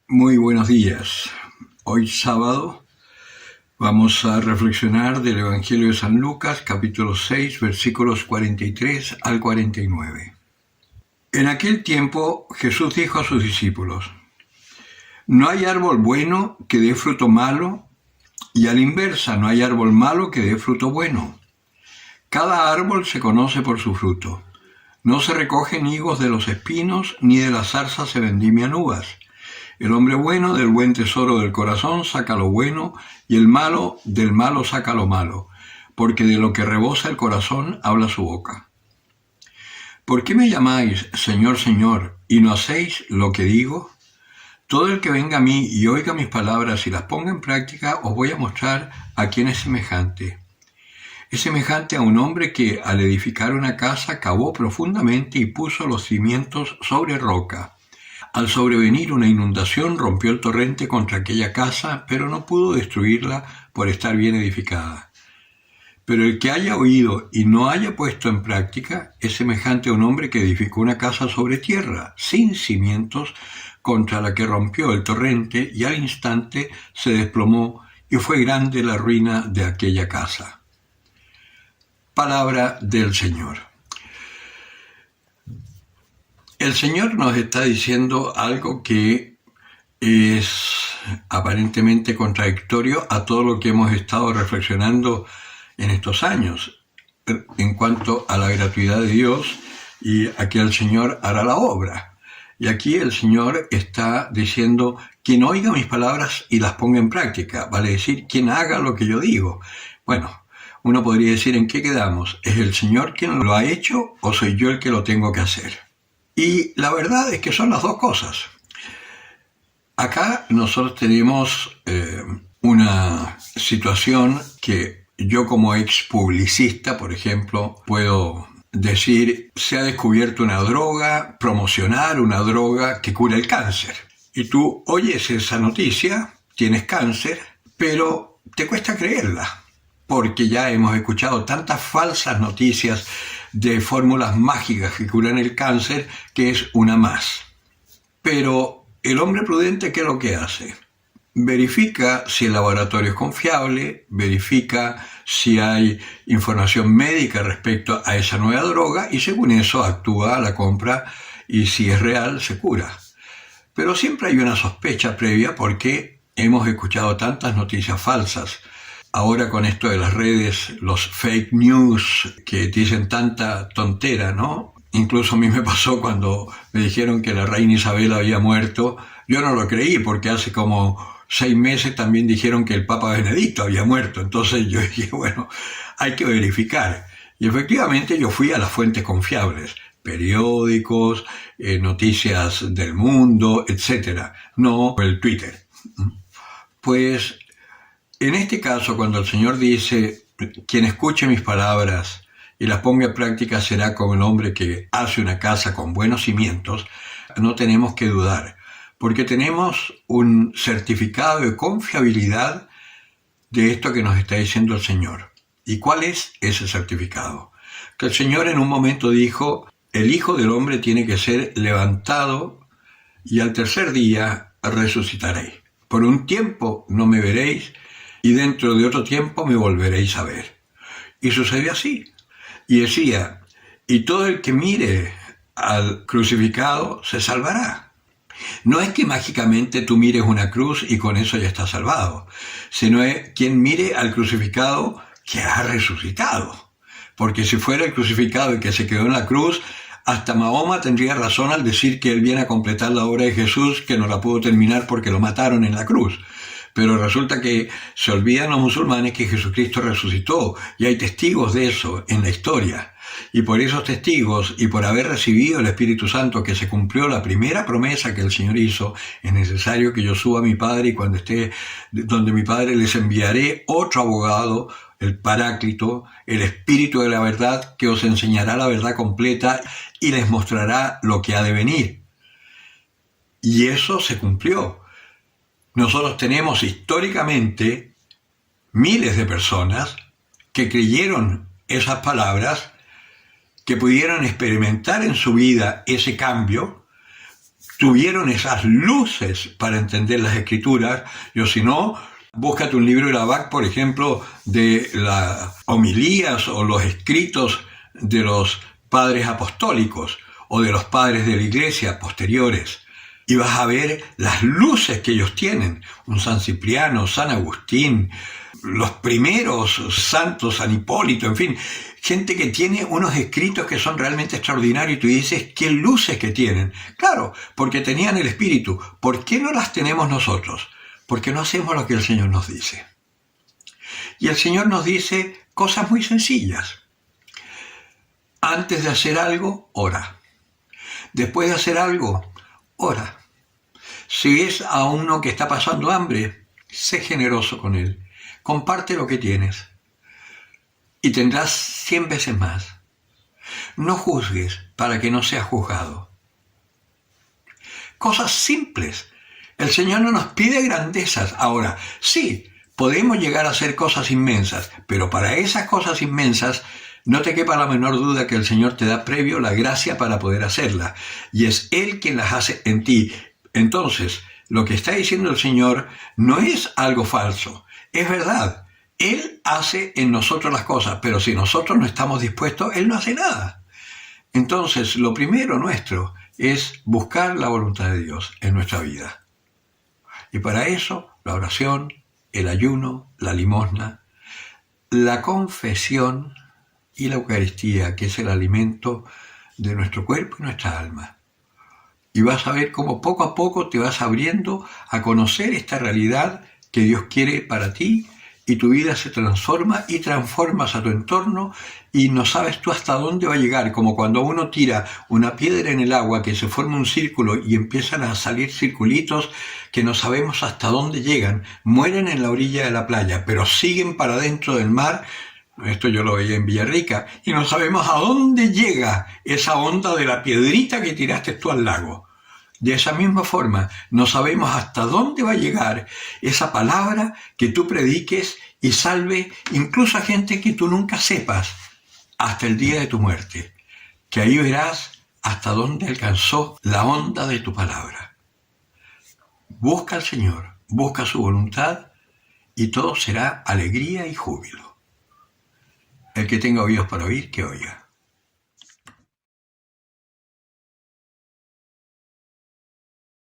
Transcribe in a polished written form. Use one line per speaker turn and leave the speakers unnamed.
Muy buenos días. Hoy sábado vamos a reflexionar del Evangelio de San Lucas, capítulo 6, versículos 43 al 49. En aquel tiempo Jesús dijo a sus discípulos: No hay árbol bueno que dé fruto malo, y a la inversa no hay árbol malo que dé fruto bueno. Cada árbol se conoce por su fruto. No se recogen higos de los espinos, ni de las zarzas se vendimian uvas. El hombre bueno del buen tesoro del corazón saca lo bueno, y el malo del malo saca lo malo, porque de lo que rebosa el corazón habla su boca. ¿Por qué me llamáis Señor, Señor, y no hacéis lo que digo? Todo el que venga a mí y oiga mis palabras y las ponga en práctica, os voy a mostrar a quién es semejante. Es semejante a un hombre que, al edificar una casa, cavó profundamente y puso los cimientos sobre roca. Al sobrevenir una inundación, rompió el torrente contra aquella casa, pero no pudo destruirla por estar bien edificada. Pero el que haya oído y no haya puesto en práctica es semejante a un hombre que edificó una casa sobre tierra, sin cimientos, contra la que rompió el torrente, y al instante se desplomó, y fue grande la ruina de aquella casa. Palabra del Señor. El Señor nos está diciendo algo que es aparentemente contradictorio a todo lo que hemos estado reflexionando en estos años en cuanto a la gratuidad de Dios y a que el Señor hará la obra. Y aquí el Señor está diciendo: quien oiga mis palabras y las ponga en práctica, vale decir, quien haga lo que yo digo. Bueno, uno podría decir, ¿en qué quedamos? ¿Es el Señor quien lo ha hecho o soy yo el que lo tengo que hacer? Y la verdad es que son las dos cosas. Acá nosotros tenemos una situación que yo, como ex publicista, por ejemplo, puedo decir: se ha descubierto una droga, promocionar una droga que cura el cáncer. Y tú oyes esa noticia, tienes cáncer, pero te cuesta creerla, porque ya hemos escuchado tantas falsas noticias de fórmulas mágicas que curan el cáncer, que es una más. Pero el hombre prudente, ¿qué es lo que hace? Verifica si el laboratorio es confiable, verifica si hay información médica respecto a esa nueva droga, y según eso actúa, la compra, y si es real, se cura. Pero siempre hay una sospecha previa, porque hemos escuchado tantas noticias falsas. Ahora con esto de las redes, los fake news que dicen tanta tontera, ¿no? Incluso a mí me pasó cuando me dijeron que la reina Isabel había muerto. Yo no lo creí, porque hace como 6 meses también dijeron que el Papa Benedicto había muerto. Entonces yo dije, bueno, hay que verificar. Y efectivamente yo fui a las fuentes confiables, periódicos, noticias del mundo, etc. No el Twitter. Pues en este caso, cuando el Señor dice: quien escuche mis palabras y las ponga en práctica será como el hombre que hace una casa con buenos cimientos, no tenemos que dudar, porque tenemos un certificado de confiabilidad de esto que nos está diciendo el Señor. ¿Y cuál es ese certificado? Que el Señor en un momento dijo: el Hijo del Hombre tiene que ser levantado y al tercer día resucitaré. Por un tiempo no me veréis, y dentro de otro tiempo me volveréis a ver. Y sucedió así. Y decía: y todo el que mire al crucificado se salvará. No es que mágicamente tú mires una cruz y con eso ya estás salvado, sino es quien mire al crucificado que ha resucitado. Porque si fuera el crucificado el que se quedó en la cruz, hasta Mahoma tendría razón al decir que él viene a completar la obra de Jesús, que no la pudo terminar porque lo mataron en la cruz. Pero resulta que se olvidan los musulmanes que Jesucristo resucitó, y hay testigos de eso en la historia. Y por esos testigos, y por haber recibido el Espíritu Santo, que se cumplió la primera promesa que el Señor hizo: es necesario que yo suba a mi Padre, y cuando esté donde mi Padre les enviaré otro abogado, el Paráclito, el Espíritu de la verdad, que os enseñará la verdad completa y les mostrará lo que ha de venir. Y eso se cumplió. Nosotros tenemos históricamente miles de personas que creyeron esas palabras, que pudieron experimentar en su vida ese cambio, tuvieron esas luces para entender las Escrituras. Yo, si no, búscate un libro de Labac, por ejemplo, de las homilías o los escritos de los padres apostólicos o de los padres de la iglesia posteriores, y vas a ver las luces que ellos tienen. Un San Cipriano, San Agustín, los primeros santos, San Hipólito, en fin, gente que tiene unos escritos que son realmente extraordinarios, y tú dices, ¿qué luces que tienen? Claro, porque tenían el Espíritu. ¿Por qué no las tenemos nosotros? Porque no hacemos lo que el Señor nos dice. Y el Señor nos dice cosas muy sencillas. Antes de hacer algo, ora. Después de hacer algo, ora. Si ves a uno que está pasando hambre, sé generoso con él. Comparte lo que tienes y tendrás 100 veces más. No juzgues para que no seas juzgado. Cosas simples. El Señor no nos pide grandezas. Ahora, sí, podemos llegar a hacer cosas inmensas, pero para esas cosas inmensas no te quepa la menor duda que el Señor te da previo la gracia para poder hacerlas, y es Él quien las hace en ti. Entonces, lo que está diciendo el Señor no es algo falso, es verdad. Él hace en nosotros las cosas, pero si nosotros no estamos dispuestos, Él no hace nada. Entonces, lo primero nuestro es buscar la voluntad de Dios en nuestra vida. Y para eso, la oración, el ayuno, la limosna, la confesión y la Eucaristía, que es el alimento de nuestro cuerpo y nuestra alma. Y vas a ver cómo poco a poco te vas abriendo a conocer esta realidad que Dios quiere para ti, y tu vida se transforma y transformas a tu entorno y no sabes tú hasta dónde va a llegar, como cuando uno tira una piedra en el agua que se forma un círculo y empiezan a salir circulitos que no sabemos hasta dónde llegan, mueren en la orilla de la playa, pero siguen para dentro del mar. Esto yo lo veía en Villarrica, y no sabemos a dónde llega esa onda de la piedrita que tiraste tú al lago. De esa misma forma, no sabemos hasta dónde va a llegar esa palabra que tú prediques y salve incluso a gente que tú nunca sepas hasta el día de tu muerte, que ahí verás hasta dónde alcanzó la onda de tu palabra. Busca al Señor, busca su voluntad, y todo será alegría y júbilo. El que tenga oídos para oír, que oiga.